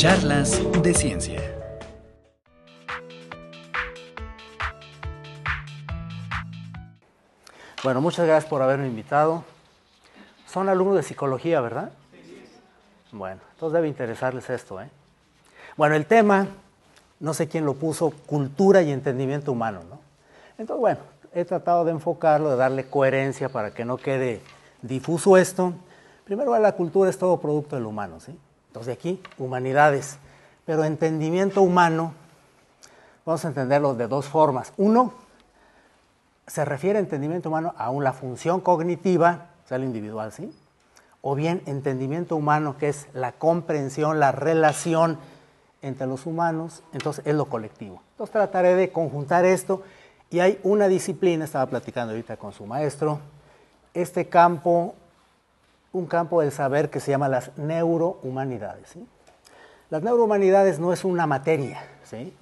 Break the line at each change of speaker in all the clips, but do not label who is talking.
Charlas de Ciencia.
Bueno, muchas gracias por haberme invitado. Son alumnos de psicología, ¿verdad? Sí. Bueno, entonces debe interesarles esto, ¿eh? Bueno, el tema, no sé quién lo puso, cultura y entendimiento humano, ¿no? Entonces, bueno, he tratado de enfocarlo, de darle coherencia para que no quede difuso esto. Primero, la cultura es todo producto del humano, ¿sí? Entonces, de aquí, humanidades. Pero entendimiento humano, vamos a entenderlo de dos formas. Uno, se refiere a entendimiento humano a la función cognitiva, o sea, lo individual, ¿sí? O bien entendimiento humano, que es la comprensión, la relación entre los humanos, entonces es lo colectivo. Entonces trataré de conjuntar esto, y hay una disciplina, estaba platicando ahorita con su maestro, este campo, un campo del saber que se llama las neurohumanidades, ¿sí? Las neurohumanidades no es una materia, ¿sí?,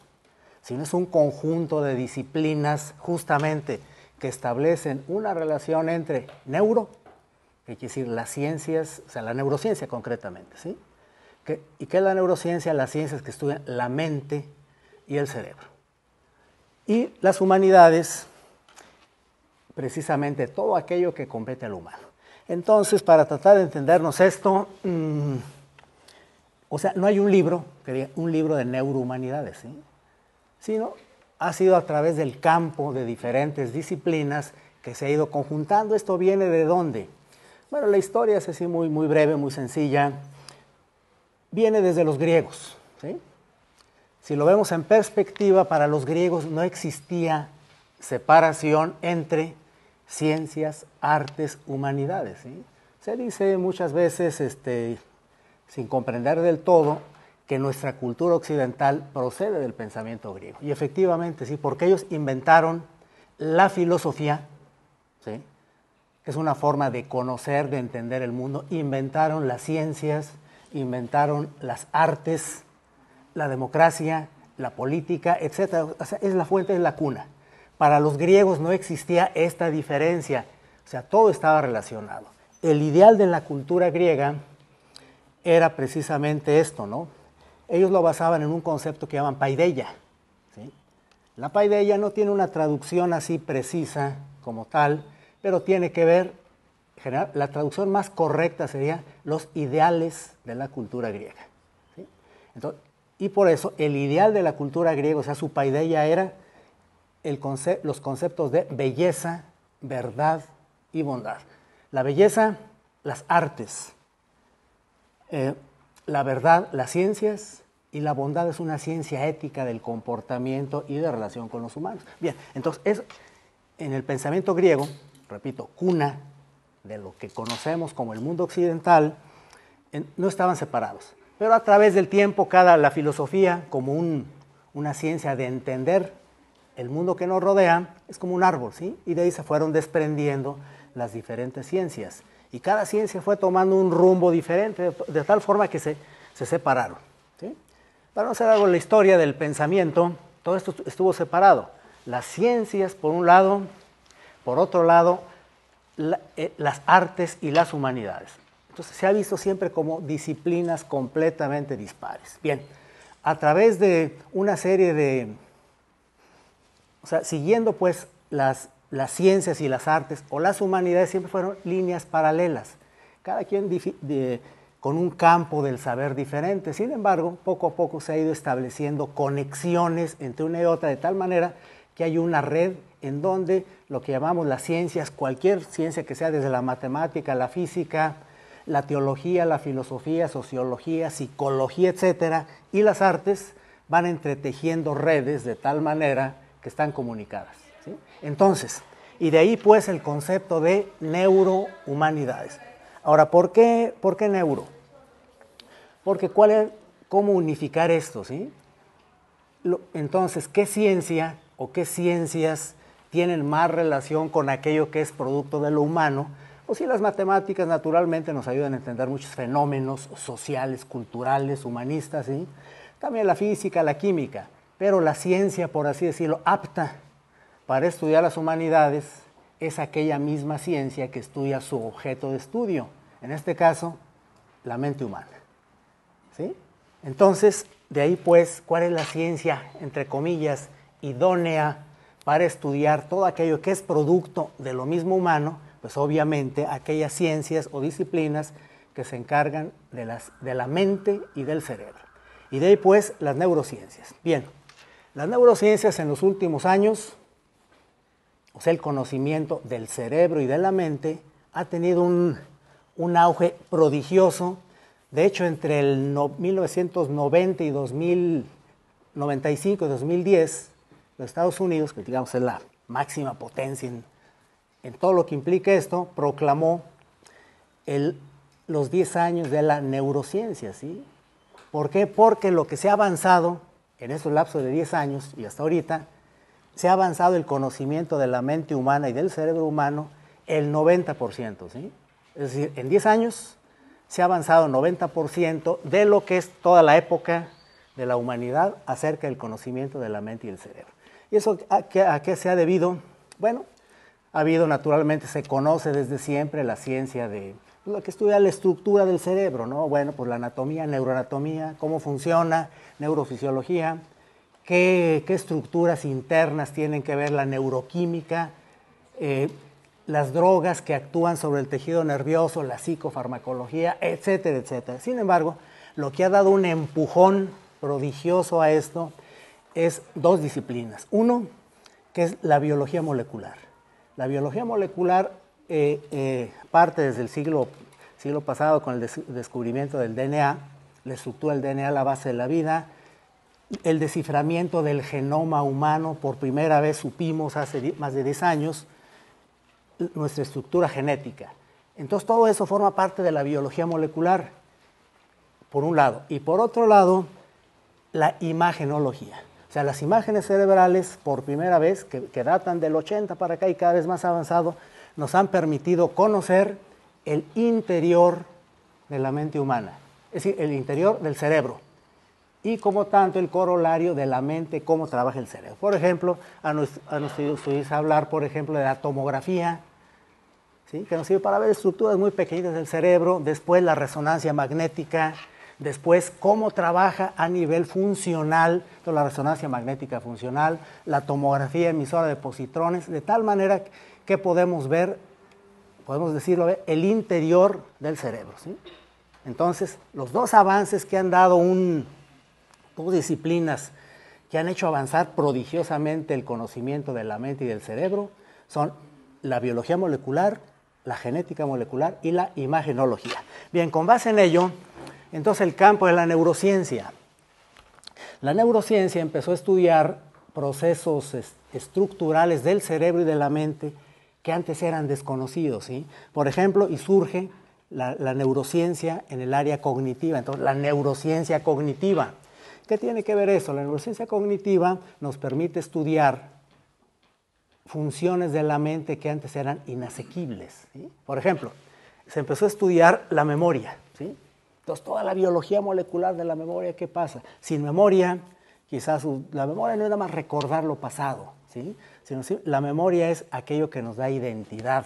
sino es un conjunto de disciplinas justamente que establecen una relación entre neuro, que quiere decir las ciencias, o sea, la neurociencia concretamente, ¿sí? ¿Y qué es la neurociencia? Las ciencias que estudian la mente y el cerebro. Y las humanidades, precisamente todo aquello que compete al humano. Entonces, para tratar de entendernos esto, o sea, no hay un libro, que diga un libro de neurohumanidades, ¿sí?, sino ha sido a través del campo de diferentes disciplinas que se ha ido conjuntando. ¿Esto viene de dónde? Bueno, la historia es así muy breve, muy sencilla. Viene desde los griegos, ¿sí? Si lo vemos en perspectiva, para los griegos no existía separación entre ciencias, artes, humanidades, ¿sí? Se dice muchas veces, sin comprender del todo, que nuestra cultura occidental procede del pensamiento griego. Y efectivamente, sí, porque ellos inventaron la filosofía, ¿sí?, que es una forma de conocer, de entender el mundo. Inventaron las ciencias, inventaron las artes, la democracia, la política, etc. O sea, es la fuente, es la cuna. Para los griegos no existía esta diferencia, o sea, todo estaba relacionado. El ideal de la cultura griega era precisamente esto, ¿no? Ellos lo basaban en un concepto que llaman paideia, ¿sí? La paideia no tiene una traducción así precisa como tal, pero tiene que ver, en general, la traducción más correcta sería los ideales de la cultura griega, ¿sí? Entonces, y por eso el ideal de la cultura griega, o sea, su paideia era los conceptos de belleza, verdad y bondad. La belleza, las artes, la verdad, las ciencias, y la bondad es una ciencia ética del comportamiento y de relación con los humanos. Bien, entonces, en el pensamiento griego, repito, cuna de lo que conocemos como el mundo occidental, no estaban separados. Pero a través del tiempo, la filosofía, como una ciencia de entender el mundo que nos rodea, es como un árbol, ¿sí? Y de ahí se fueron desprendiendo las diferentes ciencias. Y cada ciencia fue tomando un rumbo diferente, de tal forma que se separaron, ¿sí? Para no hacer algo en la historia del pensamiento, todo esto estuvo separado. Las ciencias, por un lado, por otro lado, las artes y las humanidades. Entonces, se ha visto siempre como disciplinas completamente dispares. Bien, a través de una serie de... O sea, siguiendo pues las ciencias y las artes o las humanidades, siempre fueron líneas paralelas. Cada quien con un campo del saber diferente. Sin embargo, poco a poco se ha ido estableciendo conexiones entre una y otra, de tal manera que hay una red en donde lo que llamamos las ciencias, cualquier ciencia que sea, desde la matemática, la física, la teología, la filosofía, sociología, psicología, etcétera, y las artes van entretejiendo redes de tal manera que están comunicadas, ¿sí? Entonces, y de ahí pues el concepto de neurohumanidades. Ahora, ¿por qué neuro? Porque ¿cómo unificar esto, sí? Entonces, ¿qué ciencia o qué ciencias tienen más relación con aquello que es producto de lo humano? O si las matemáticas naturalmente nos ayudan a entender muchos fenómenos sociales, culturales, humanistas, ¿sí? También la física, la química, pero la ciencia, por así decirlo, apta para estudiar las humanidades es aquella misma ciencia que estudia su objeto de estudio, en este caso, la mente humana, ¿sí? Entonces, de ahí pues, ¿cuál es la ciencia, entre comillas, idónea para estudiar todo aquello que es producto de lo mismo humano? Pues obviamente aquellas ciencias o disciplinas que se encargan de la mente y del cerebro. Y de ahí pues las neurociencias. Bien, las neurociencias en los últimos años, o sea, el conocimiento del cerebro y de la mente, ha tenido un auge prodigioso. De hecho, entre el 1990 y 2095 y 2010, los Estados Unidos, que digamos es la máxima potencia en todo lo que implica esto, proclamó los 10 años de la neurociencia, ¿sí? ¿Por qué? Porque lo que se ha avanzado en esos lapsos de 10 años y hasta ahorita, se ha avanzado el conocimiento de la mente humana y del cerebro humano el 90%, ¿sí? Es decir, en 10 años se ha avanzado el 90% de lo que es toda la época de la humanidad acerca del conocimiento de la mente y el cerebro. ¿Y eso a qué se ha debido? Bueno, ha habido, naturalmente, se conoce desde siempre la ciencia de lo que estudia la estructura del cerebro, ¿no? Bueno, pues la anatomía, neuroanatomía, cómo funciona, neurofisiología, qué estructuras internas tienen que ver la neuroquímica, las drogas que actúan sobre el tejido nervioso, la psicofarmacología, etcétera, etcétera. Sin embargo, lo que ha dado un empujón prodigioso a esto es dos disciplinas. Uno, que es la biología molecular. La biología molecular parte desde el siglo pasado con el descubrimiento del DNA, la estructura del DNA, la base de la vida, el desciframiento del genoma humano. Por primera vez supimos hace más de 10 años nuestra estructura genética. Entonces todo eso forma parte de la biología molecular, por un lado. Y por otro lado, la imagenología. O sea, las imágenes cerebrales, por primera vez, que datan del 80 para acá y cada vez más avanzado, nos han permitido conocer el interior de la mente humana, es decir, el interior del cerebro. Y como tanto el corolario de la mente, cómo trabaja el cerebro. Por ejemplo, nos oído hablar, por ejemplo, de la tomografía, ¿sí? Que nos sirve para ver estructuras muy pequeñitas del cerebro, después la resonancia magnética, después cómo trabaja a nivel funcional, la resonancia magnética funcional, la tomografía emisora de positrones, de tal manera que podemos ver, podemos decirlo, el interior del cerebro, ¿sí? Entonces, los dos avances que han dado dos disciplinas que han hecho avanzar prodigiosamente el conocimiento de la mente y del cerebro son la biología molecular, la genética molecular y la imagenología. Bien, con base en ello, entonces el campo de la neurociencia. La neurociencia empezó a estudiar procesos estructurales del cerebro y de la mente que antes eran desconocidos, ¿sí? Por ejemplo, y surge la neurociencia en el área cognitiva. Entonces, la neurociencia cognitiva. ¿Qué tiene que ver eso? La neurociencia cognitiva nos permite estudiar funciones de la mente que antes eran inasequibles, ¿sí? Por ejemplo, se empezó a estudiar la memoria, ¿sí? Entonces, toda la biología molecular de la memoria, ¿qué pasa? Sin memoria, quizás la memoria no es nada más recordar lo pasado, ¿sí? Sino la memoria es aquello que nos da identidad.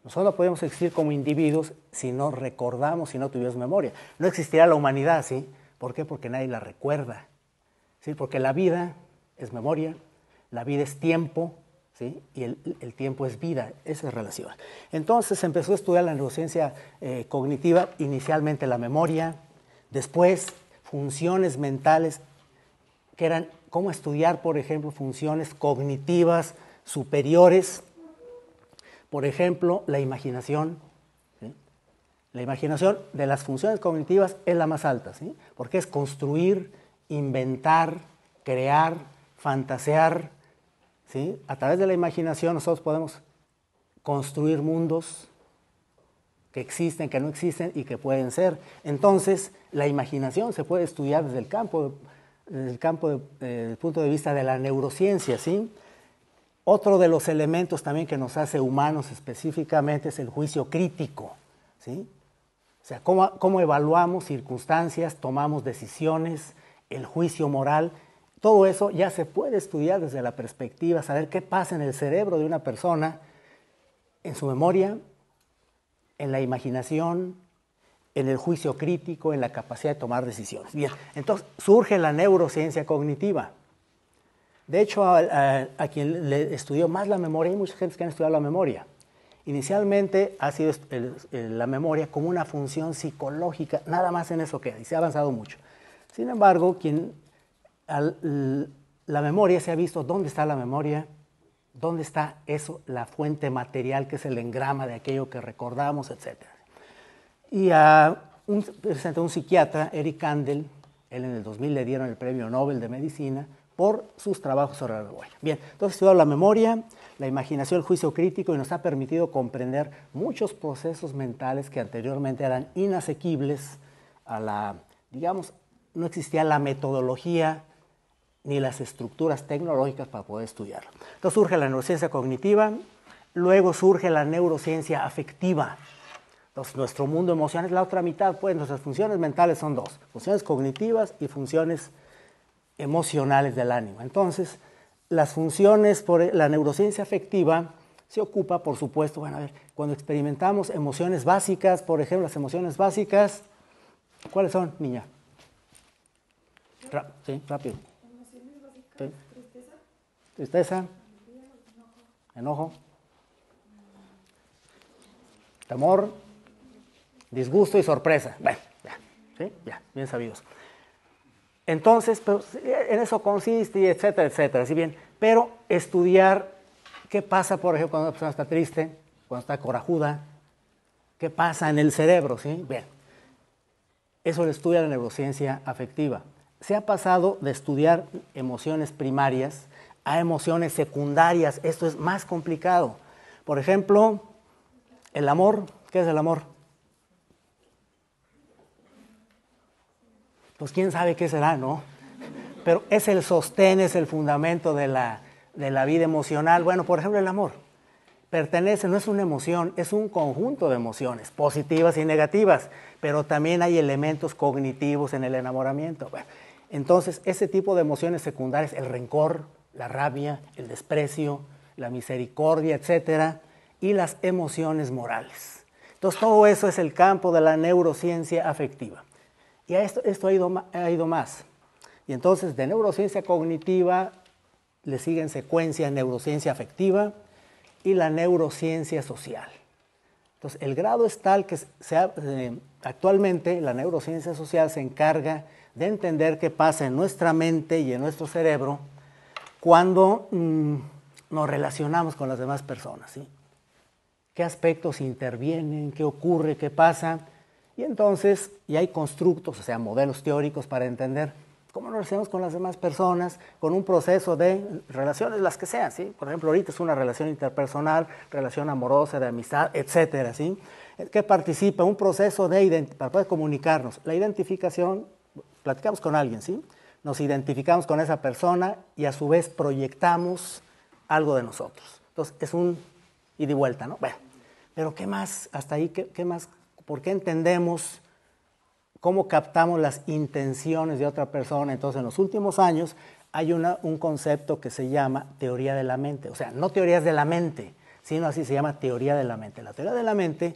Nosotros no podemos existir como individuos si no recordamos, si no tuviéramos memoria. No existirá la humanidad, ¿sí? ¿Por qué? Porque nadie la recuerda, ¿sí? Porque la vida es memoria, la vida es tiempo, ¿sí? Y el tiempo es vida, esa es relación. Entonces se empezó a estudiar la neurociencia cognitiva, inicialmente la memoria, después funciones mentales, que eran cómo estudiar, por ejemplo, funciones cognitivas superiores, por ejemplo, la imaginación, ¿sí? La imaginación de las funciones cognitivas es la más alta, ¿sí? Porque es construir, inventar, crear, fantasear, ¿sí? A través de la imaginación nosotros podemos construir mundos que existen, que no existen y que pueden ser. Entonces, la imaginación se puede estudiar desde el punto de vista de la neurociencia, ¿sí? Otro de los elementos también que nos hace humanos específicamente es el juicio crítico, ¿sí? O sea, cómo evaluamos circunstancias, tomamos decisiones, el juicio moral. Todo eso ya se puede estudiar desde la perspectiva, saber qué pasa en el cerebro de una persona, en su memoria, en la imaginación, en el juicio crítico, en la capacidad de tomar decisiones. Bien, entonces surge la neurociencia cognitiva. De hecho, a quien le estudió más la memoria, hay mucha gente que han estudiado la memoria. Inicialmente ha sido la memoria como una función psicológica, nada más en eso queda, y se ha avanzado mucho. Sin embargo, la memoria se ha visto, ¿dónde está la memoria? ¿Dónde está eso, la fuente material, que es el engrama de aquello que recordamos, etcétera? Y a un psiquiatra, Eric Kandel, él en el 2000 le dieron el Premio Nobel de Medicina por sus trabajos sobre la memoria. Bien, entonces estudiado la memoria, la imaginación, el juicio crítico, y nos ha permitido comprender muchos procesos mentales que anteriormente eran inasequibles a la, digamos, no existía la metodología ni las estructuras tecnológicas para poder estudiarlo. Entonces surge la neurociencia cognitiva, luego surge la neurociencia afectiva. Entonces nuestro mundo emocional es la otra mitad, pues nuestras funciones mentales son dos, funciones cognitivas y funciones emocionales del ánimo. Entonces, las funciones por la neurociencia afectiva se ocupa, por supuesto, bueno, a ver, cuando experimentamos emociones básicas, por ejemplo, las emociones básicas, ¿cuáles son, niña? Sí, rápido.
Emociones básicas,
Sí.
tristeza.
Tristeza, enojo, temor, disgusto y sorpresa. Bueno, ya, ¿sí? Ya, bien sabidos. Entonces, pues, en eso consiste, etcétera, etcétera, ¿sí bien? Pero estudiar qué pasa, por ejemplo, cuando una persona está triste, cuando está corajuda, qué pasa en el cerebro, ¿sí? Bien, eso lo estudia la neurociencia afectiva. Se ha pasado de estudiar emociones primarias a emociones secundarias. Esto es más complicado. Por ejemplo, el amor. ¿Qué es el amor? Pues quién sabe qué será, ¿no? Pero es el sostén, es el fundamento de la vida emocional. Bueno, por ejemplo, el amor. Pertenece, no es una emoción, es un conjunto de emociones, positivas y negativas, pero también hay elementos cognitivos en el enamoramiento. Bueno, entonces, ese tipo de emociones secundarias, el rencor, la rabia, el desprecio, la misericordia, etcétera, y las emociones morales. Entonces, todo eso es el campo de la neurociencia afectiva. Y a esto ha ido más. Y entonces, de neurociencia cognitiva, le sigue en secuencia neurociencia afectiva y la neurociencia social. Entonces, el grado es tal que actualmente la neurociencia social se encarga de entender qué pasa en nuestra mente y en nuestro cerebro cuando nos relacionamos con las demás personas, ¿sí? ¿Qué aspectos intervienen? ¿Qué ocurre? ¿Qué pasa? Y entonces, y hay constructos, o sea, modelos teóricos para entender cómo nos relacionamos con las demás personas, con un proceso de relaciones, las que sean, ¿sí? Por ejemplo, ahorita es una relación interpersonal, relación amorosa, de amistad, etcétera, ¿sí? Que participa un proceso para poder comunicarnos. La identificación, platicamos con alguien, ¿sí? Nos identificamos con esa persona y a su vez proyectamos algo de nosotros. Entonces, es un ida y vuelta, ¿no? Bueno, pero ¿qué más? Hasta ahí, ¿qué más? ¿Por qué entendemos cómo captamos las intenciones de otra persona? Entonces, en los últimos años hay un concepto que se llama teoría de la mente. O sea, no teorías de la mente, sino así se llama teoría de la mente. La teoría de la mente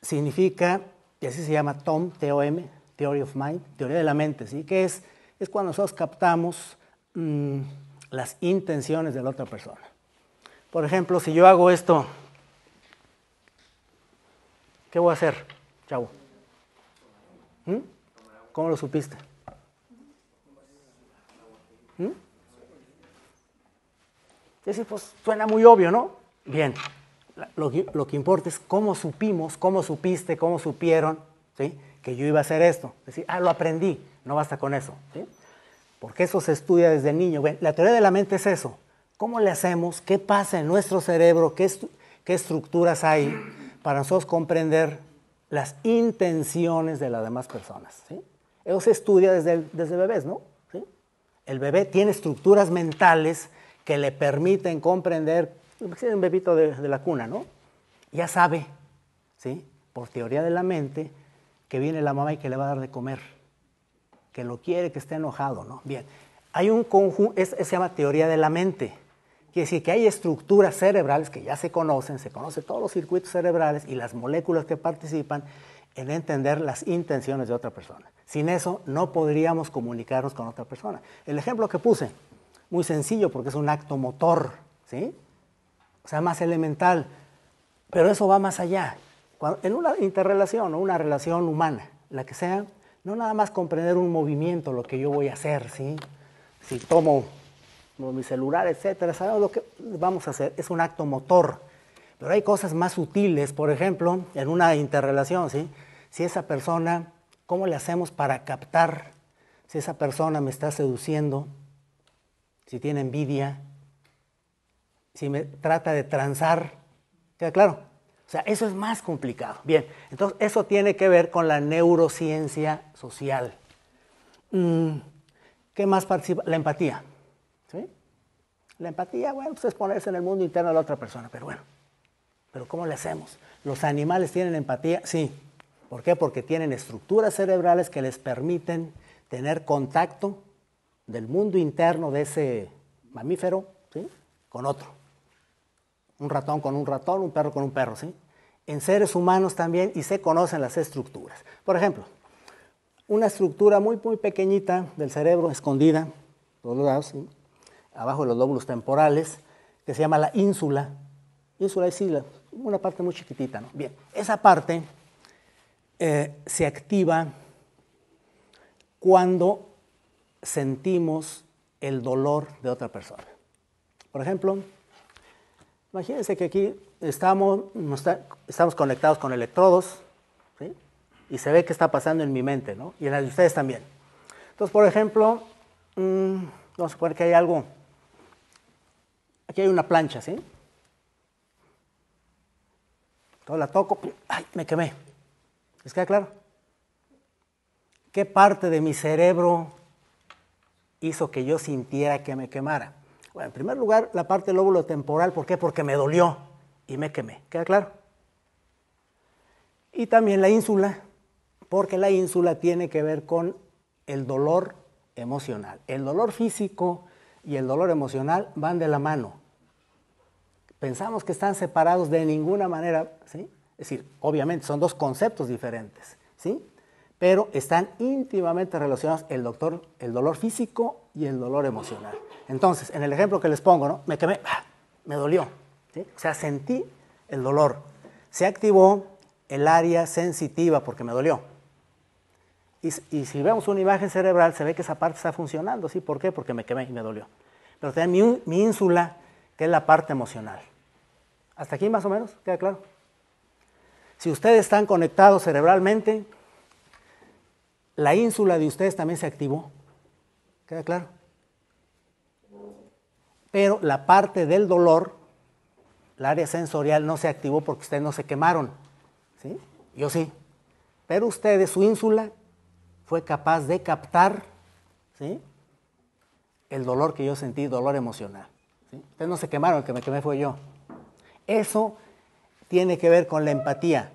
significa, y así se llama TOM, T-O-M, Theory of Mind, teoría de la mente, ¿sí? Que es cuando nosotros captamos las intenciones de la otra persona. Por ejemplo, si yo hago esto, ¿qué voy a hacer, chavo? ¿Cómo lo supiste? Sí, pues suena muy obvio, ¿no? Bien, lo que importa es cómo supimos, cómo supiste, cómo supieron, ¿sí? Que yo iba a hacer esto. Es decir, lo aprendí, no basta con eso, ¿sí? Porque eso se estudia desde niño. Bien, la teoría de la mente es eso. ¿Cómo le hacemos? ¿Qué pasa en nuestro cerebro? ¿Qué estructuras hay para nosotros comprender las intenciones de las demás personas? ¿Sí? Eso se estudia desde bebés, ¿no? ¿Sí? El bebé tiene estructuras mentales que le permiten comprender, un bebito de la cuna, ¿no? Ya sabe, ¿sí? Por teoría de la mente, que viene la mamá y que le va a dar de comer, que lo quiere, que esté enojado, ¿no? Bien, hay un conjunto, se llama teoría de la mente. Quiere decir que hay estructuras cerebrales que ya se conocen todos los circuitos cerebrales y las moléculas que participan en entender las intenciones de otra persona. Sin eso no podríamos comunicarnos con otra persona. El ejemplo que puse, muy sencillo porque es un acto motor, ¿sí? O sea, más elemental, pero eso va más allá. En una interrelación o una relación humana, la que sea, no nada más comprender un movimiento, lo que yo voy a hacer, ¿sí? Si tomo mi celular, etcétera, ¿sabes lo que vamos a hacer? Es un acto motor. Pero hay cosas más sutiles, por ejemplo, en una interrelación, ¿sí? Si esa persona, ¿cómo le hacemos para captar si esa persona me está seduciendo, si tiene envidia, si me trata de transar? ¿Queda claro? O sea, eso es más complicado. Bien, entonces eso tiene que ver con la neurociencia social. ¿Qué más participa? La empatía. ¿Sí? La empatía, bueno, pues es ponerse en el mundo interno de la otra persona, pero bueno. ¿Pero cómo le hacemos? ¿Los animales tienen empatía? Sí. ¿Por qué? Porque tienen estructuras cerebrales que les permiten tener contacto del mundo interno de ese mamífero, ¿sí? Con otro. Un ratón con un ratón, un perro con un perro, ¿sí? En seres humanos también, y se conocen las estructuras. Por ejemplo, una estructura muy, muy pequeñita del cerebro, escondida, por los lados, ¿sí? Abajo de los lóbulos temporales, que se llama la ínsula. Ínsula es isla, una parte muy chiquitita, ¿no? Bien, esa parte se activa cuando sentimos el dolor de otra persona. Por ejemplo, imagínense que aquí estamos conectados con electrodos, ¿sí? Y se ve qué está pasando en mi mente, ¿no? Y en la de ustedes también. Entonces, por ejemplo, vamos a suponer que hay algo. Aquí hay una plancha, ¿sí? Entonces la toco, ¡ay! Me quemé. ¿Les queda claro? ¿Qué parte de mi cerebro hizo que yo sintiera que me quemara? Bueno, en primer lugar, la parte del lóbulo temporal. ¿Por qué? Porque me dolió y me quemé. ¿Queda claro? Y también la ínsula, porque la ínsula tiene que ver con el dolor emocional. El dolor físico y el dolor emocional van de la mano. Pensamos que están separados de ninguna manera, ¿sí? Es decir, obviamente son dos conceptos diferentes, ¿sí? Pero están íntimamente relacionados el dolor físico y el dolor emocional. Entonces, en el ejemplo que les pongo, ¿no? Me quemé, me dolió, ¿sí? O sea, sentí el dolor. Se activó el área sensitiva porque me dolió. Y si vemos una imagen cerebral, se ve que esa parte está funcionando, ¿sí? ¿Por qué? Porque me quemé y me dolió. Pero también mi ínsula, que es la parte emocional. ¿Hasta aquí más o menos? ¿Queda claro? Si ustedes están conectados cerebralmente, la ínsula de ustedes también se activó. ¿Queda claro? Pero la parte del dolor, el área sensorial, no se activó porque ustedes no se quemaron, ¿sí? Yo sí. Pero ustedes, su ínsula, fue capaz de captar, ¿sí? El dolor que yo sentí, dolor emocional, ¿sí? Ustedes no se quemaron, el que me quemé fue yo. Eso tiene que ver con la empatía,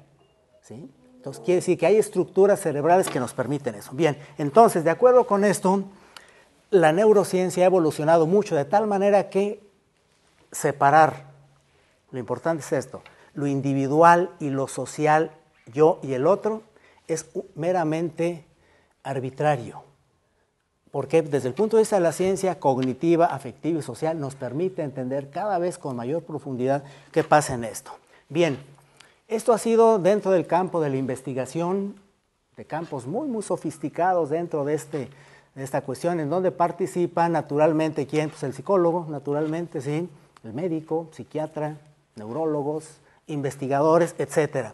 ¿sí? Entonces quiere decir que hay estructuras cerebrales que nos permiten eso. Bien, entonces de acuerdo con esto, la neurociencia ha evolucionado mucho de tal manera que separar, lo importante es esto, lo individual y lo social, yo y el otro, es meramente arbitrario. Porque desde el punto de vista de la ciencia cognitiva, afectiva y social nos permite entender cada vez con mayor profundidad qué pasa en esto. Bien, esto ha sido dentro del campo de la investigación, de campos muy, muy sofisticados dentro de esta cuestión, en donde participa naturalmente, ¿quién? Pues el psicólogo, naturalmente, ¿sí? El médico, psiquiatra, neurólogos, investigadores, etc.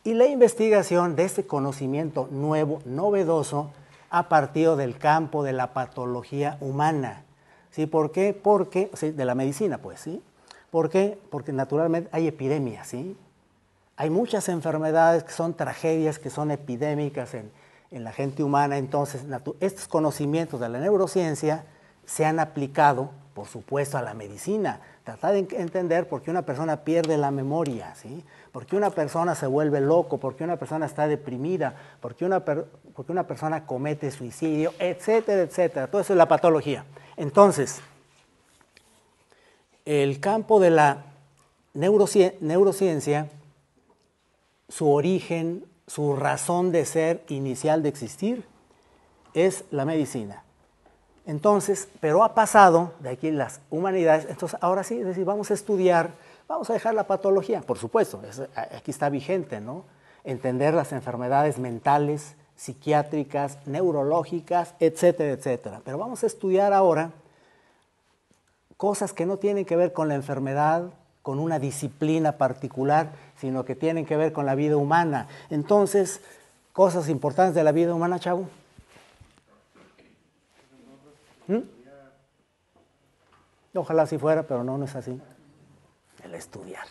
Y la investigación de este conocimiento nuevo, novedoso, a partir del campo de la patología humana. ¿Sí? ¿Por qué? Porque, sí, de la medicina, pues, ¿sí? ¿Por qué? Porque naturalmente hay epidemias, ¿sí? Hay muchas enfermedades que son tragedias, que son epidémicas en la gente humana. Entonces, estos conocimientos de la neurociencia se han aplicado, por supuesto, a la medicina. Tratar de entender por qué una persona pierde la memoria, ¿sí? Por qué una persona se vuelve loco, por qué una persona está deprimida, por qué una persona comete suicidio, etcétera, etcétera. Todo eso es la patología. Entonces, el campo de la neurociencia, su origen su razón de ser inicial de existir es la medicina. Entonces, pero ha pasado de aquí las humanidades, entonces ahora sí, es decir, vamos a estudiar, vamos a dejar la patología, por supuesto, aquí está vigente, ¿no? Entender las enfermedades mentales, psiquiátricas, neurológicas, etcétera, etcétera. Pero vamos a estudiar ahora cosas que no tienen que ver con la enfermedad, con una disciplina particular, sino que tienen que ver con la vida humana. Entonces, cosas importantes de la vida humana, chavo. Ojalá así fuera, pero no es así. El estudiar.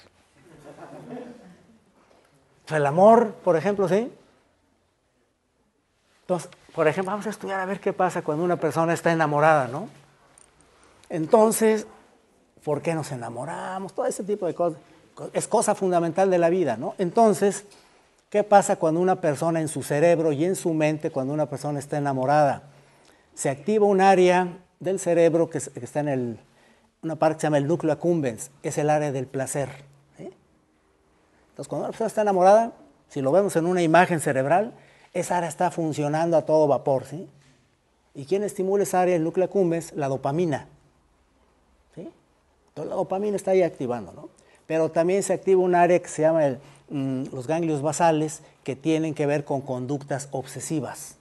El amor, por ejemplo, ¿sí? Entonces, por ejemplo, vamos a estudiar a ver qué pasa cuando una persona está enamorada, ¿no? Entonces, ¿por qué nos enamoramos? Todo ese tipo de cosas. Es cosa fundamental de la vida, ¿no? Entonces, ¿qué pasa cuando una persona en su cerebro y en su mente, cuando una persona está enamorada? Se activa un área del cerebro que está en una parte que se llama el núcleo accumbens, es el área del placer. ¿Sí? Entonces, cuando una persona está enamorada, si lo vemos en una imagen cerebral, esa área está funcionando a todo vapor. ¿Sí? ¿Y quién estimula esa área del núcleo accumbens? La dopamina. ¿Sí? Entonces, la dopamina está ahí activando, ¿no? Pero también se activa un área que se llama los ganglios basales, que tienen que ver con conductas obsesivas.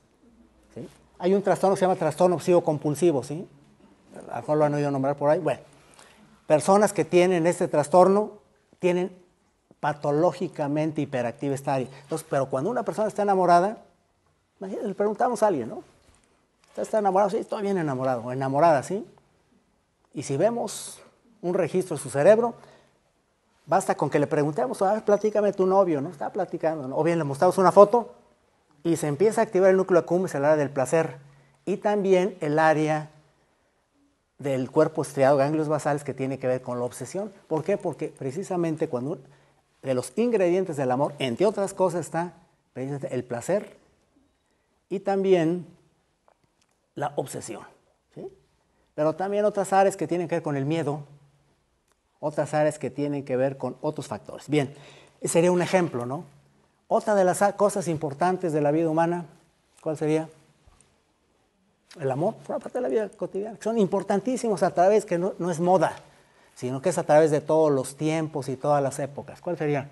¿Sí? Hay un trastorno que se llama trastorno obsesivo compulsivo, ¿sí? A lo mejor lo han oído nombrar por ahí. Bueno, personas que tienen este trastorno tienen patológicamente hiperactiva esta área. Entonces, pero cuando una persona está enamorada, le preguntamos a alguien, ¿no? ¿Está enamorado? Sí, estoy bien enamorado o enamorada, ¿sí? Y si vemos un registro de su cerebro, basta con que le preguntemos, a ver, platícame tu novio, ¿no? Está platicando, ¿no? O bien le mostramos una foto y se empieza a activar el núcleo accumbens, el área del placer, y también el área del cuerpo estriado, ganglios basales, que tiene que ver con la obsesión. ¿Por qué? Porque precisamente cuando de los ingredientes del amor, entre otras cosas, está precisamente el placer y también la obsesión. ¿Sí? Pero también otras áreas que tienen que ver con el miedo, otras áreas que tienen que ver con otros factores. Bien, ese sería un ejemplo, ¿no? Otra de las cosas importantes de la vida humana, ¿cuál sería? El amor, forma parte de la vida cotidiana, que son importantísimos a través, que no es moda, sino que es a través de todos los tiempos y todas las épocas. ¿Cuál sería?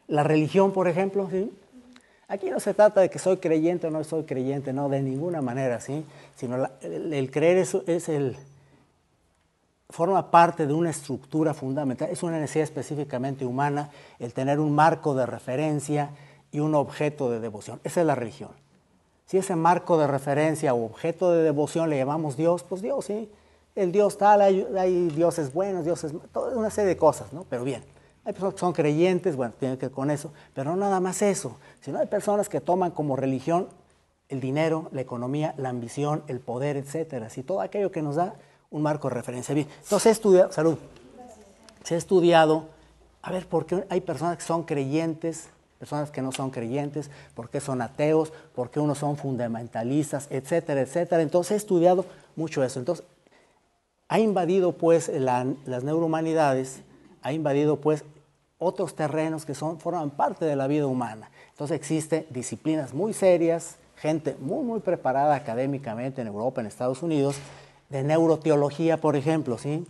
La religión, por ejemplo, ¿sí? Aquí no se trata de que soy creyente o no soy creyente, no, de ninguna manera, ¿sí? Sino el creer forma parte de una estructura fundamental, es una necesidad específicamente humana, el tener un marco de referencia y un objeto de devoción. Esa es la religión. Si ese marco de referencia o objeto de devoción le llamamos Dios, pues Dios, sí, el Dios tal, hay dioses buenos, dioses, toda una serie de cosas, ¿no? Pero bien, hay personas que son creyentes, bueno, tienen que ver con eso, pero no nada más eso, sino hay personas que toman como religión el dinero, la economía, la ambición, el poder, etcétera, así, todo aquello que nos da un marco de referencia. Bien, entonces se ha estudiado, a ver, ¿por qué hay personas que son creyentes, personas que no son creyentes, por qué son ateos, por qué unos son fundamentalistas, etcétera, etcétera? Entonces he estudiado mucho eso. Entonces ha invadido pues las neurohumanidades, ha invadido pues otros terrenos que forman parte de la vida humana. Entonces existen disciplinas muy serias, gente muy, muy preparada académicamente en Europa, en Estados Unidos, de neuroteología, por ejemplo, ¿sí?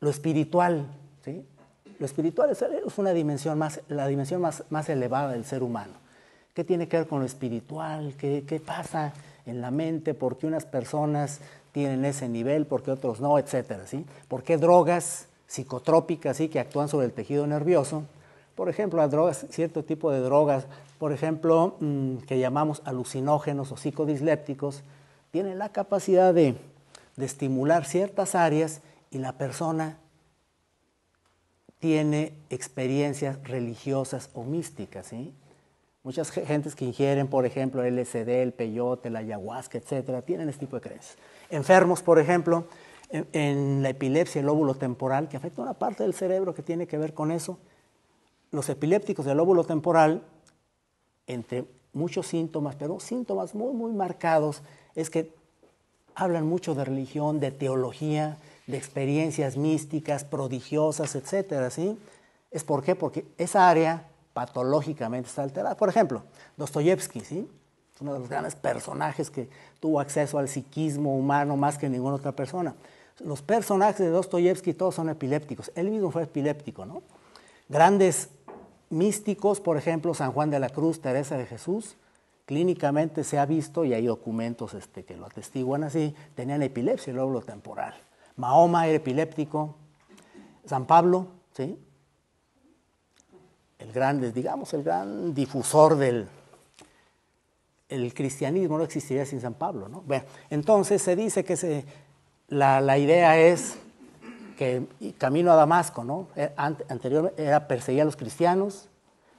Lo espiritual, ¿sí? Lo espiritual es una dimensión la dimensión más elevada del ser humano. ¿Qué tiene que ver con lo espiritual? ¿Qué pasa en la mente? ¿Por qué unas personas tienen ese nivel? ¿Por qué otros no? Etcétera, ¿sí? ¿Por qué drogas psicotrópicas, ¿sí?, que actúan sobre el tejido nervioso? Por ejemplo, las drogas, cierto tipo de drogas, por ejemplo, que llamamos alucinógenos o psicodislépticos, tienen la capacidad de estimular ciertas áreas y la persona tiene experiencias religiosas o místicas, ¿sí? Muchas gentes que ingieren, por ejemplo, el LSD, el peyote, la ayahuasca, etcétera, tienen este tipo de creencias. Enfermos, por ejemplo, en la epilepsia, el lóbulo temporal, que afecta una parte del cerebro que tiene que ver con eso. Los epilépticos del lóbulo temporal, entre muchos síntomas, pero síntomas muy, muy marcados, es que hablan mucho de religión, de teología, de experiencias místicas, prodigiosas, etcétera, ¿sí? ¿Es por qué? Porque esa área patológicamente está alterada. Por ejemplo, Dostoyevsky, ¿sí? Es uno de los grandes personajes que tuvo acceso al psiquismo humano más que ninguna otra persona. Los personajes de Dostoyevsky todos son epilépticos. Él mismo fue epiléptico, ¿no? Grandes místicos, por ejemplo, San Juan de la Cruz, Teresa de Jesús, clínicamente se ha visto, y hay documentos que lo atestiguan así, tenían epilepsia, el lóbulo temporal. Mahoma era epiléptico. San Pablo, ¿sí? El gran difusor del cristianismo, no existiría sin San Pablo, ¿no? Bueno, entonces se dice que la idea es que camino a Damasco, ¿no? Anteriormente era perseguir a los cristianos,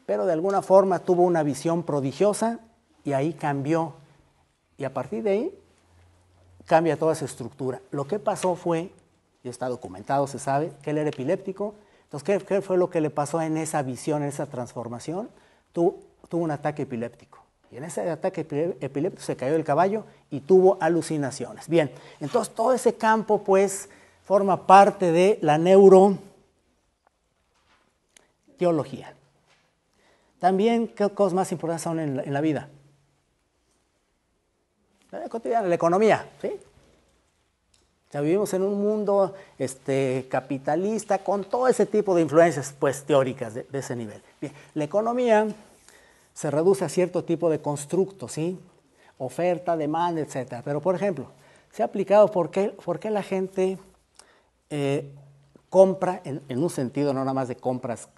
pero de alguna forma tuvo una visión prodigiosa y ahí cambió. Y a partir de ahí cambia toda esa estructura. Lo que pasó fue, y está documentado, se sabe, que él era epiléptico. Entonces, ¿qué fue lo que le pasó en esa visión, en esa transformación? Tuvo un ataque epiléptico. Y en ese ataque epiléptico se cayó del caballo y tuvo alucinaciones. Bien, entonces todo ese campo, pues, forma parte de la neuroteología. También, ¿qué cosas más importantes son en la vida? La vida cotidiana, la economía, ¿sí? O sea, vivimos en un mundo capitalista con todo ese tipo de influencias, pues, teóricas de ese nivel. Bien, la economía se reduce a cierto tipo de constructos, ¿sí? Oferta, demanda, etc. Pero, por ejemplo, se ha aplicado por qué la gente compra, en un sentido no nada más de compras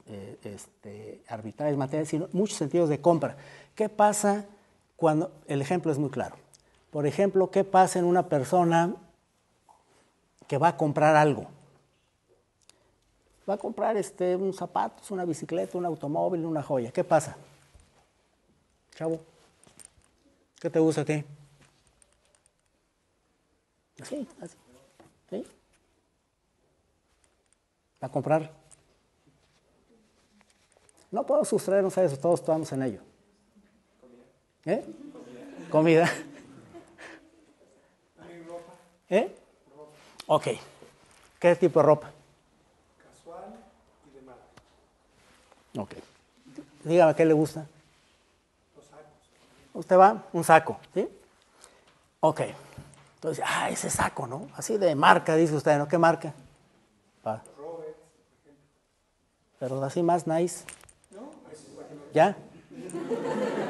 arbitrarias, materiales, sino muchos sentidos de compra. ¿Qué pasa cuando, el ejemplo es muy claro, por ejemplo, qué pasa en una persona que va a comprar algo? Va a comprar un zapato, una bicicleta, un automóvil, una joya. ¿Qué pasa? Chavo, ¿qué te gusta a ti? Así, ¿sí? ¿Va a comprar? No podemos sustraernos a eso, todos estamos en ello. ¿Eh? Comida. ¿Eh? Ok. ¿Qué tipo de ropa?
Casual y de marca.
Ok. Dígame, ¿qué le gusta?
Los sacos.
Usted va, un saco, ¿sí? Ok. Entonces, ese saco, ¿no? Así de marca, dice usted, ¿no? ¿Qué marca?
Roberts, por ejemplo.
Pero así más nice.
¿No?
¿Ya?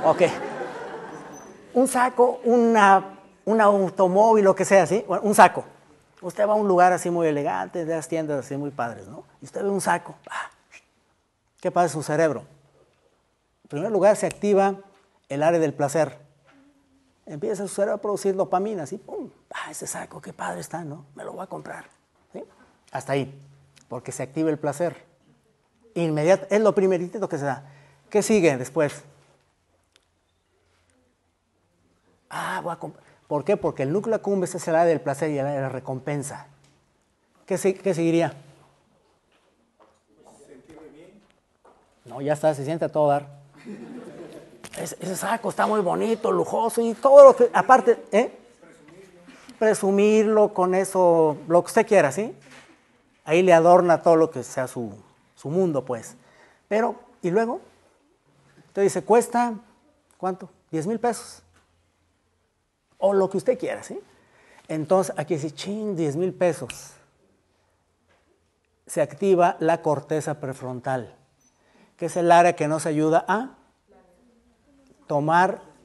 Ok. Un saco, un automóvil, lo que sea, ¿sí? Bueno, un saco. Usted va a un lugar así muy elegante, de las tiendas así muy padres, ¿no? Y usted ve un saco. ¿Qué pasa en su cerebro? En primer lugar, se activa el área del placer. Empieza su cerebro a producir dopamina, así, ¡pum! Ese saco, qué padre está, ¿no? Me lo voy a comprar. ¿Sí? Hasta ahí, porque se activa el placer. Inmediato, es lo primerito que se da. ¿Qué sigue después? Voy a comprar. ¿Por qué? Porque el núcleo accumbens es el área del placer y el área de la recompensa. ¿Qué seguiría?
Sentirme bien.
No, ya está, se siente a todo dar. Ese saco está muy bonito, lujoso y todo lo que, aparte, presumirlo con eso, lo que usted quiera, ¿sí? Ahí le adorna todo lo que sea su mundo, pues. Pero, ¿y luego? Usted dice, cuesta, ¿cuánto? 10,000 pesos. O lo que usted quiera, ¿sí? Entonces, aquí dice, 10,000 pesos. Se activa la corteza prefrontal, que es el área que nos ayuda a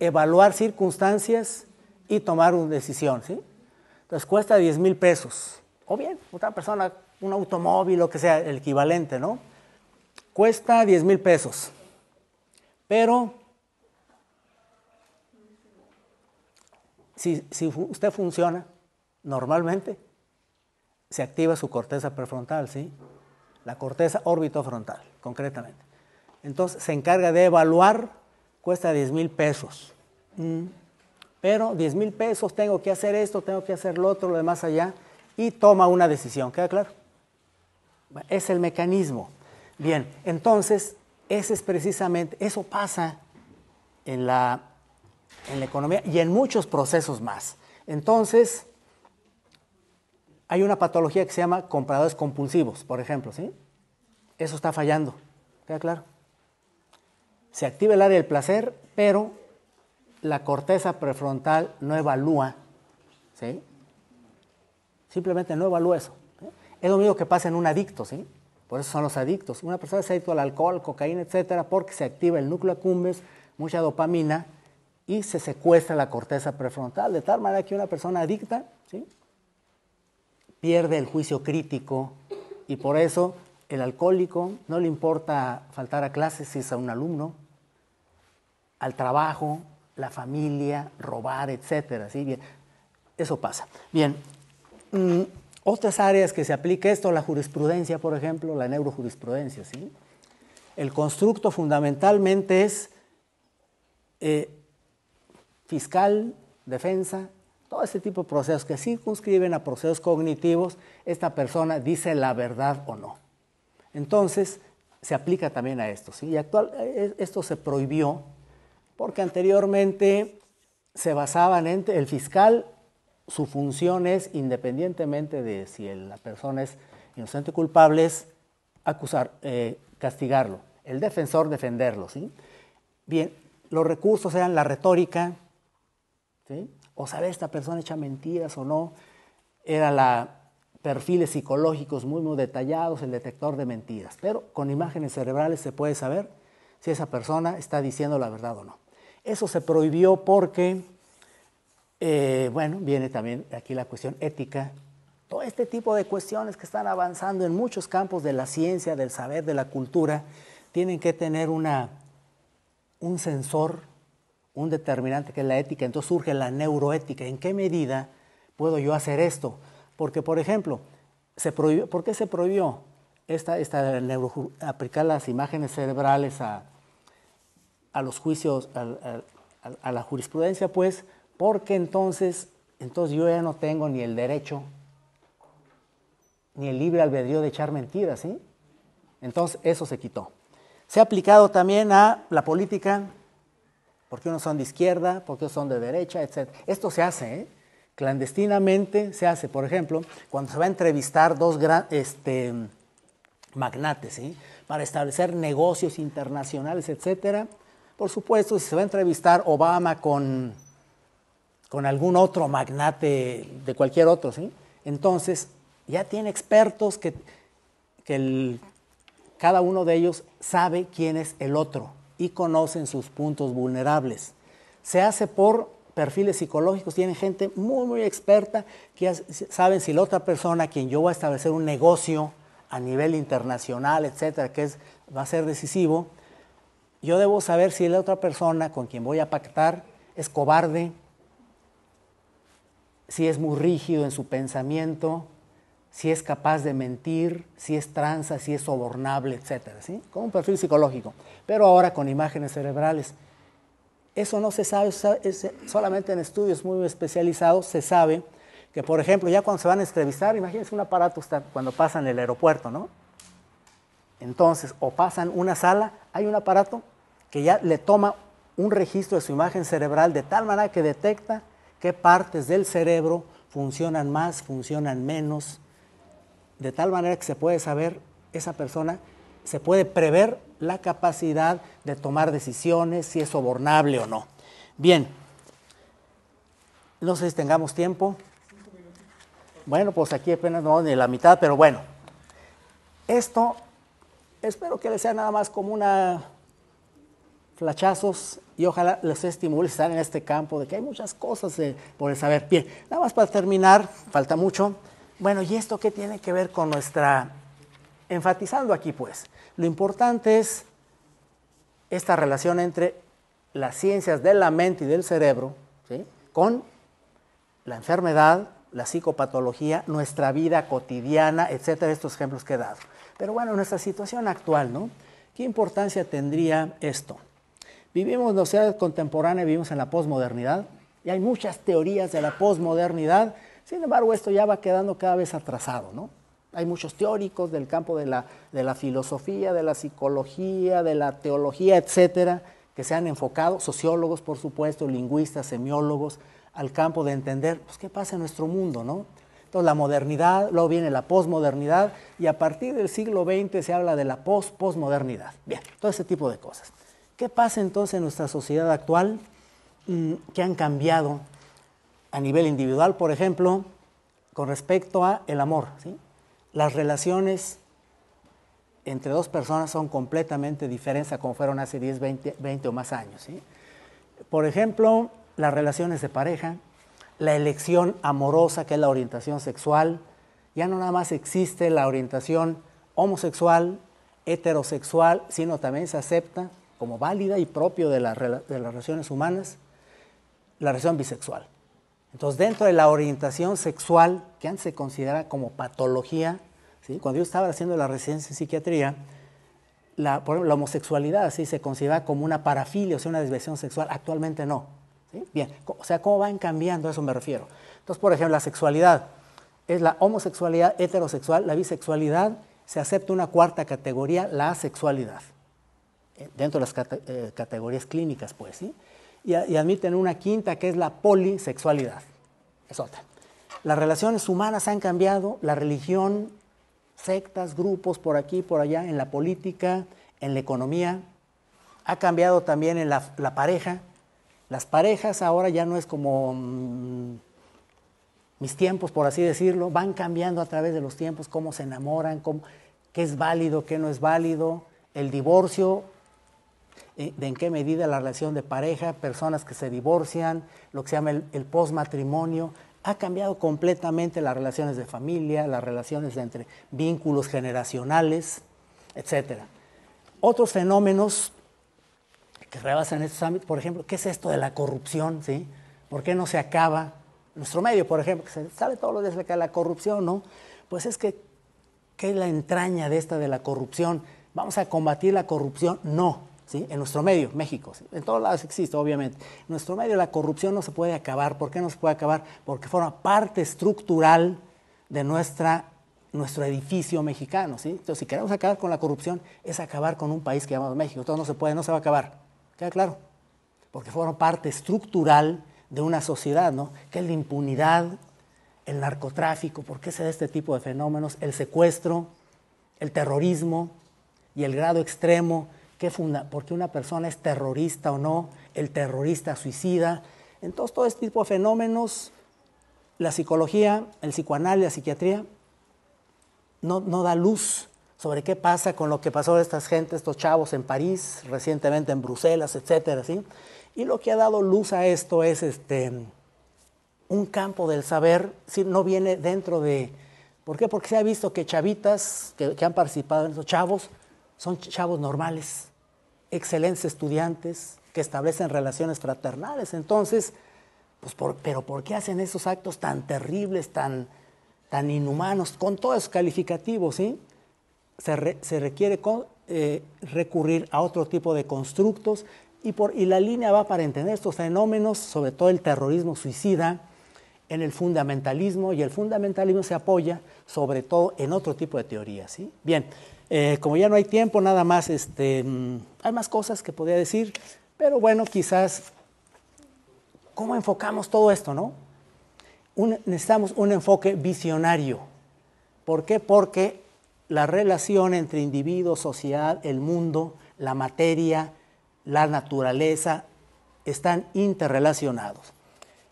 evaluar circunstancias y tomar una decisión, ¿sí? Entonces cuesta 10,000 pesos. O bien, otra persona, un automóvil, lo que sea, el equivalente, ¿no? Cuesta 10,000 pesos. Pero si usted funciona normalmente, se activa su corteza prefrontal, ¿sí? La corteza orbitofrontal, concretamente. Entonces se encarga de evaluar, cuesta 10,000 pesos. Pero 10,000 pesos, tengo que hacer esto, tengo que hacer lo otro, lo demás allá, y toma una decisión, ¿queda claro? Es el mecanismo. Bien, entonces, ese es precisamente, eso pasa en la economía y en muchos procesos más. Entonces, hay una patología que se llama compradores compulsivos, por ejemplo, ¿sí? Eso está fallando, ¿queda claro? Se activa el área del placer, pero la corteza prefrontal no evalúa, ¿sí? Simplemente no evalúa eso. ¿Sí? Es lo mismo que pasa en un adicto, ¿sí? Por eso son los adictos. Una persona es adicto al alcohol, cocaína, etcétera, porque se activa el núcleo accumbens, mucha dopamina, y se secuestra la corteza prefrontal, de tal manera que una persona adicta, ¿sí?, pierde el juicio crítico, y por eso el alcohólico no le importa faltar a clases si es a un alumno, al trabajo, la familia, robar, etcétera, ¿sí? Bien, eso pasa. Bien, otras áreas que se aplica esto, la jurisprudencia, por ejemplo, la neurojurisprudencia, ¿sí? El constructo fundamentalmente es fiscal, defensa, todo ese tipo de procesos que circunscriben a procesos cognitivos, esta persona dice la verdad o no. Entonces, se aplica también a esto, ¿sí? Y esto se prohibió porque anteriormente se basaban en el fiscal, su función es, independientemente de si la persona es inocente o culpable, es acusar, castigarlo. El defensor, defenderlo, ¿sí? Bien, los recursos eran la retórica, ¿sí?, o saber esta persona echa mentiras o no, era perfiles psicológicos muy, muy detallados, el detector de mentiras, pero con imágenes cerebrales se puede saber si esa persona está diciendo la verdad o no. Eso se prohibió porque, bueno, viene también aquí la cuestión ética. Todo este tipo de cuestiones que están avanzando en muchos campos de la ciencia, del saber, de la cultura, tienen que tener un sensor, un determinante que es la ética. Entonces surge la neuroética. ¿En qué medida puedo yo hacer esto? Porque, por ejemplo, ¿por qué se prohibió aplicar las imágenes cerebrales a los juicios, a la jurisprudencia? Pues porque entonces yo ya no tengo ni el derecho ni el libre albedrío de echar mentiras, ¿sí? Entonces eso se quitó. Se ha aplicado también a la política, porque unos son de izquierda, porque otros son de derecha, etc. Esto se hace, clandestinamente se hace. Por ejemplo, cuando se va a entrevistar dos magnates, ¿sí?, para establecer negocios internacionales, etcétera. Por supuesto, si se va a entrevistar Obama con algún otro magnate de cualquier otro, ¿sí?, entonces ya tiene expertos que cada uno de ellos sabe quién es el otro y conocen sus puntos vulnerables. Se hace por perfiles psicológicos, tienen gente muy, muy experta que saben si la otra persona a quien yo voy a establecer un negocio a nivel internacional, etcétera, va a ser decisivo, yo debo saber si la otra persona con quien voy a pactar es cobarde, si es muy rígido en su pensamiento, si es capaz de mentir, si es tranza, si es sobornable, etcétera, ¿sí? Con un perfil psicológico, pero ahora con imágenes cerebrales. Eso no se sabe, solamente en estudios muy especializados se sabe que, por ejemplo, ya cuando se van a entrevistar, imagínense un aparato cuando pasan el aeropuerto, ¿no? Entonces, o pasan una sala, hay un aparato que ya le toma un registro de su imagen cerebral de tal manera que detecta qué partes del cerebro funcionan más, funcionan menos, de tal manera que se puede saber, esa persona, se puede prever la capacidad de tomar decisiones, si es sobornable o no. Bien, no sé si tengamos tiempo. Bueno, pues aquí apenas no ni la mitad, pero bueno. Esto, espero que les sea nada más como flachazos y ojalá les estimule estar en este campo de que hay muchas cosas por el saber. Bien, nada más para terminar, falta mucho. Bueno, ¿y esto qué tiene que ver con enfatizando aquí pues? Lo importante es esta relación entre las ciencias de la mente y del cerebro, ¿sí?, con la enfermedad, la psicopatología, nuestra vida cotidiana, etcétera, estos ejemplos que he dado. Pero bueno, en nuestra situación actual, ¿no?, ¿qué importancia tendría esto? Vivimos en la sociedad contemporánea, vivimos en la posmodernidad, y hay muchas teorías de la posmodernidad. Sin embargo, esto ya va quedando cada vez atrasado, ¿no? Hay muchos teóricos del campo de la filosofía, de la psicología, de la teología, etcétera, que se han enfocado, sociólogos, por supuesto, lingüistas, semiólogos, al campo de entender, pues, qué pasa en nuestro mundo, ¿no? Entonces, la modernidad, luego viene la posmodernidad, y a partir del siglo XX se habla de la posmodernidad. Bien, todo ese tipo de cosas. ¿Qué pasa entonces en nuestra sociedad actual? Que han cambiado a nivel individual, por ejemplo, con respecto a el amor, ¿sí? Las relaciones entre dos personas son completamente diferentes a como fueron hace 10, 20 o más años, ¿sí? Por ejemplo, las relaciones de pareja, la elección amorosa, que es la orientación sexual. Ya no nada más existe la orientación homosexual, heterosexual, sino también se acepta como válida y propio de las relaciones humanas la relación bisexual. Entonces, dentro de la orientación sexual, que antes se considera como patología, ¿sí? Cuando yo estaba haciendo la residencia en psiquiatría, por ejemplo, la homosexualidad ¿sí? se considera como una parafilia, o sea, una desviación sexual. Actualmente no. ¿Sí? Bien, o sea, ¿cómo van cambiando? A eso me refiero. Entonces, por ejemplo, la sexualidad es la homosexualidad heterosexual, la bisexualidad, se acepta una cuarta categoría, la asexualidad, dentro de las categorías clínicas, pues, ¿sí? Y admiten una quinta, que es la polisexualidad. Es otra. Las relaciones humanas han cambiado, la religión, sectas, grupos por aquí, por allá, en la política, en la economía. Ha cambiado también en la pareja. Las parejas ahora ya no es como mis tiempos, por así decirlo, van cambiando a través de los tiempos, cómo se enamoran, qué es válido, qué no es válido, el divorcio, de en qué medida la relación de pareja, personas que se divorcian, lo que se llama el posmatrimonio. Ha cambiado completamente las relaciones de familia, las relaciones entre vínculos generacionales, etc. Otros fenómenos que rebasan estos ámbitos, por ejemplo, ¿qué es esto de la corrupción? ¿Sí? ¿Por qué no se acaba? Nuestro medio, por ejemplo, que se sale todos los días de la corrupción, ¿no? Pues es que, ¿qué es la entraña de esta de la corrupción? ¿Vamos a combatir la corrupción? No, ¿sí? En nuestro medio, México, ¿sí? En todos lados existe, obviamente. En nuestro medio la corrupción no se puede acabar. ¿Por qué no se puede acabar? Porque forma parte estructural de nuestro edificio mexicano, ¿sí? Entonces, si queremos acabar con la corrupción, es acabar con un país que llamamos México. Entonces no se puede, no se va a acabar. ¿Queda claro? Porque forma parte estructural de una sociedad, ¿no? Que es la impunidad, el narcotráfico, ¿por qué se da este tipo de fenómenos? El secuestro, el terrorismo y el grado extremo, ¿por qué una persona es terrorista o no? El terrorista suicida. Entonces, todo este tipo de fenómenos, la psicología, el psicoanálisis, la psiquiatría, no da luz sobre qué pasa con lo que pasó a estas gentes, estos chavos en París, recientemente en Bruselas, etcétera, ¿sí? Y lo que ha dado luz a esto es un campo del saber, ¿sí? No viene dentro de... ¿Por qué? Porque se ha visto que chavitas que han participado en esos chavos son chavos normales, excelentes estudiantes, que establecen relaciones fraternales. Entonces, pues ¿pero por qué hacen esos actos tan terribles, tan inhumanos, con todos esos calificativos, ¿sí? Se requiere recurrir a otro tipo de constructos y la línea va para entender estos fenómenos, sobre todo el terrorismo suicida, en el fundamentalismo, y el fundamentalismo se apoya sobre todo en otro tipo de teorías, ¿sí? Bien, como ya no hay tiempo, nada más, hay más cosas que podría decir, pero bueno, quizás, ¿cómo enfocamos todo esto, no? Necesitamos un enfoque visionario. ¿Por qué? Porque la relación entre individuo, sociedad, el mundo, la materia, la naturaleza, están interrelacionados.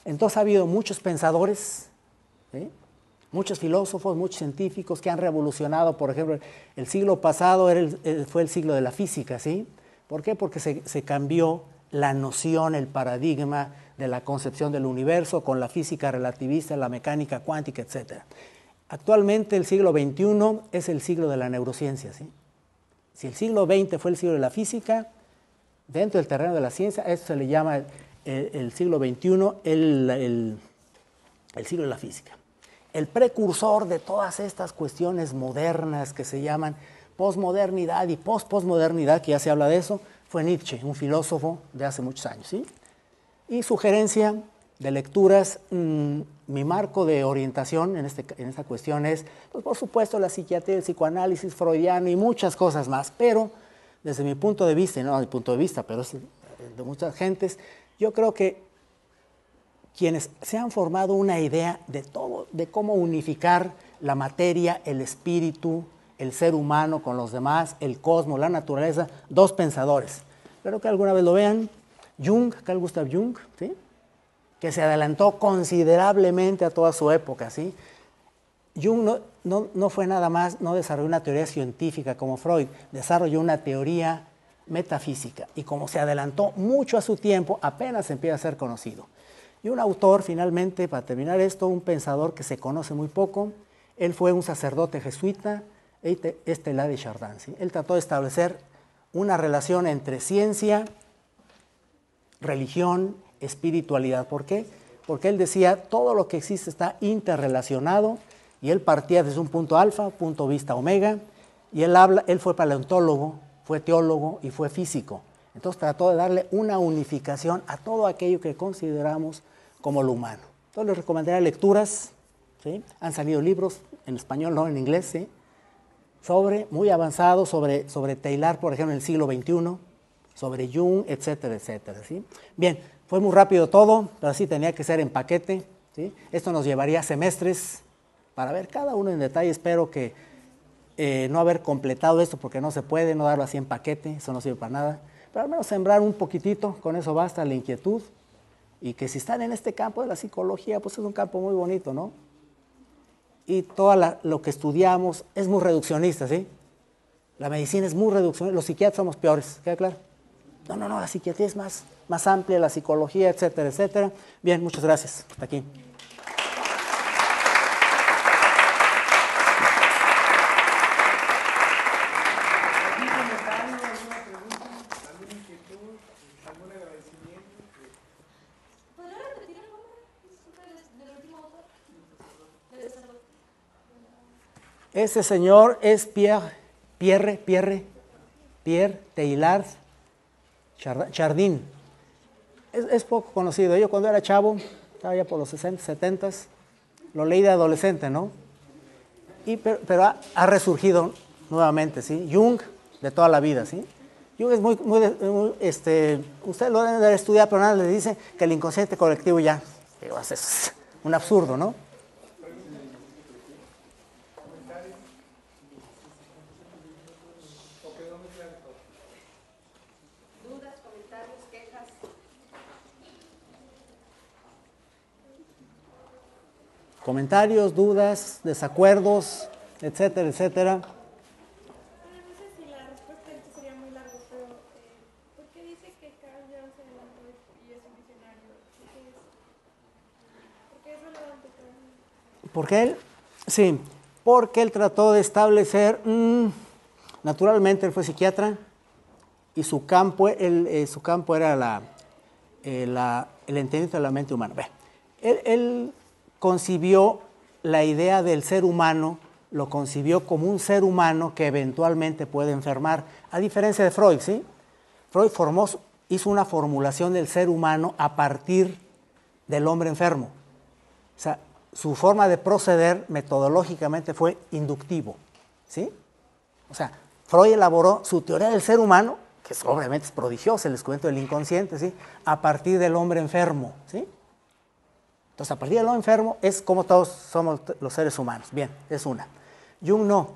Entonces ha habido muchos pensadores, ¿sí? Muchos filósofos, muchos científicos que han revolucionado. Por ejemplo, el siglo pasado fue el siglo de la física, ¿sí? ¿Por qué? Porque se cambió la noción, el paradigma de la concepción del universo con la física relativista, la mecánica cuántica, etc. Actualmente el siglo XXI es el siglo de la neurociencia, ¿sí? Si el siglo XX fue el siglo de la física, dentro del terreno de la ciencia, esto se le llama el siglo XXI el siglo de la física. El precursor de todas estas cuestiones modernas que se llaman posmodernidad y postmodernidad, que ya se habla de eso, fue Nietzsche, un filósofo de hace muchos años, ¿sí? Y sugerencia de lecturas, mi marco de orientación en esta cuestión es, pues por supuesto, la psiquiatría, el psicoanálisis freudiano y muchas cosas más, pero desde mi punto de vista, y no mi punto de vista, pero es de muchas gentes, yo creo que quienes se han formado una idea de todo, de cómo unificar la materia, el espíritu, el ser humano con los demás, el cosmos, la naturaleza, dos pensadores, espero que alguna vez lo vean. Jung, Carl Gustav Jung, ¿sí? Que se adelantó considerablemente a toda su época, ¿sí? Jung no fue nada más, no desarrolló una teoría científica como Freud, desarrolló una teoría metafísica, y como se adelantó mucho a su tiempo, apenas empieza a ser conocido. Y un autor, finalmente, para terminar esto, un pensador que se conoce muy poco, él fue un sacerdote jesuita, Teilhard de Chardin, ¿sí? Él trató de establecer una relación entre ciencia, religión, espiritualidad. ¿Por qué? Porque él decía, todo lo que existe está interrelacionado, y él partía desde un punto alfa, punto vista omega, y él fue paleontólogo, fue teólogo y fue físico. Entonces trató de darle una unificación a todo aquello que consideramos como lo humano. Entonces les recomendaría lecturas, ¿sí? Han salido libros en español, no en inglés, ¿sí? Muy avanzados sobre Teilhard, por ejemplo, en el siglo XXI, sobre Jung, etcétera, etcétera, ¿sí? Bien, fue muy rápido todo, pero así tenía que ser en paquete, ¿sí? Esto nos llevaría semestres para ver cada uno en detalle. Espero que no haber completado esto, porque no se puede, no darlo así en paquete, eso no sirve para nada, pero al menos sembrar un poquitito, con eso basta la inquietud, y que si están en este campo de la psicología, pues es un campo muy bonito, ¿no? Y todo lo que estudiamos es muy reduccionista, ¿sí? La medicina es muy reduccionista, los psiquiatras somos peores, ¿queda claro? No, la psiquiatría es más amplia, la psicología, etcétera, etcétera. Bien, muchas gracias. Hasta aquí.
¿Algún comentario, alguna pregunta, alguna inquietud, algún agradecimiento?
¿Podría repetir el nombre? Disculpe, del último autor.
Ese señor es Pierre Teilhard Chardin. Es poco conocido. Yo cuando era chavo, estaba ya por los 60, 70, lo leí de adolescente, ¿no? Pero ha resurgido nuevamente, ¿sí? Jung, de toda la vida, ¿sí? Jung es usted lo debe de estudiar, pero nada le dice que el inconsciente colectivo ya, es un absurdo, ¿no?
Dudas, comentarios, quejas.
Comentarios, dudas, desacuerdos, etcétera, etcétera.
No sé si la respuesta a esto sería muy largo, pero ¿por qué dice que Carl Jung se adelantó y es un visionario? ¿Por qué es relevante para mí?
Porque él trató de establecer, naturalmente él fue psiquiatra, y su campo era el entendimiento de la mente humana. Él concibió la idea del ser humano, lo concibió como un ser humano que eventualmente puede enfermar, a diferencia de Freud, ¿sí? Freud hizo una formulación del ser humano a partir del hombre enfermo. O sea, su forma de proceder metodológicamente fue inductivo, ¿sí? O sea, Freud elaboró su teoría del ser humano, que obviamente es prodigiosa, el descubrimiento del inconsciente, ¿sí? A partir del hombre enfermo, ¿sí? Entonces, a partir del hombre enfermo es como todos somos los seres humanos. Bien, es una. Jung no.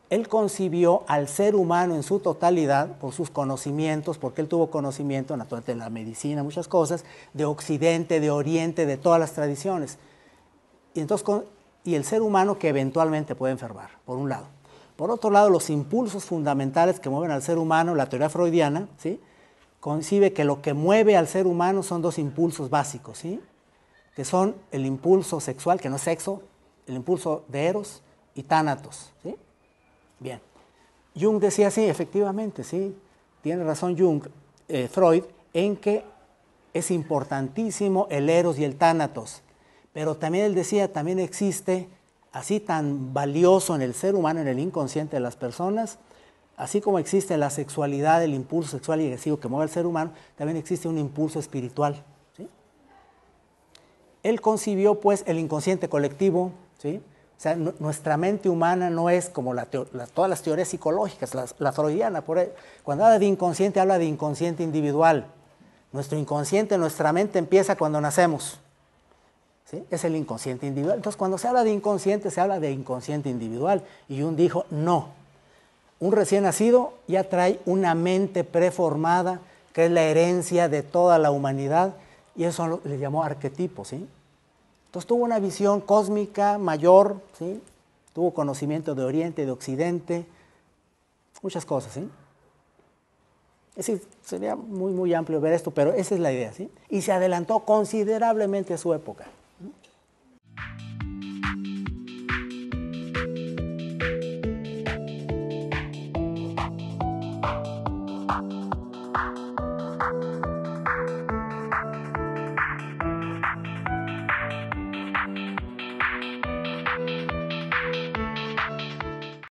Él concibió al ser humano en su totalidad por sus conocimientos, porque él tuvo conocimiento, naturalmente, de la medicina, muchas cosas, de Occidente, de Oriente, de todas las tradiciones. Y el ser humano que eventualmente puede enfermar, por un lado. Por otro lado, los impulsos fundamentales que mueven al ser humano, la teoría freudiana, ¿sí? Concibe que lo que mueve al ser humano son dos impulsos básicos, ¿sí? Que son el impulso sexual, que no es sexo, el impulso de Eros y Tánatos, ¿sí? Bien. Jung decía, sí, efectivamente, sí, tiene razón Freud, en que es importantísimo el Eros y el Tánatos, pero también él decía, también existe, así tan valioso en el ser humano, en el inconsciente de las personas, así como existe la sexualidad, el impulso sexual y agresivo que mueve al ser humano, también existe un impulso espiritual, ¿sí? Él concibió, pues, el inconsciente colectivo, ¿sí? O sea, nuestra mente humana no es como todas las teorías psicológicas, la freudiana, cuando habla de inconsciente, habla de inconsciente individual. Nuestro inconsciente, nuestra mente empieza cuando nacemos, ¿sí? Es el inconsciente individual. Entonces, cuando se habla de inconsciente, se habla de inconsciente individual. Y Jung dijo, no, un recién nacido ya trae una mente preformada, que es la herencia de toda la humanidad, y eso le llamó arquetipo, ¿sí? Entonces tuvo una visión cósmica mayor, ¿sí? Tuvo conocimiento de Oriente, de Occidente, muchas cosas, ¿sí? Es decir, sería muy amplio ver esto, pero esa es la idea, ¿sí? Y se adelantó considerablemente a su época.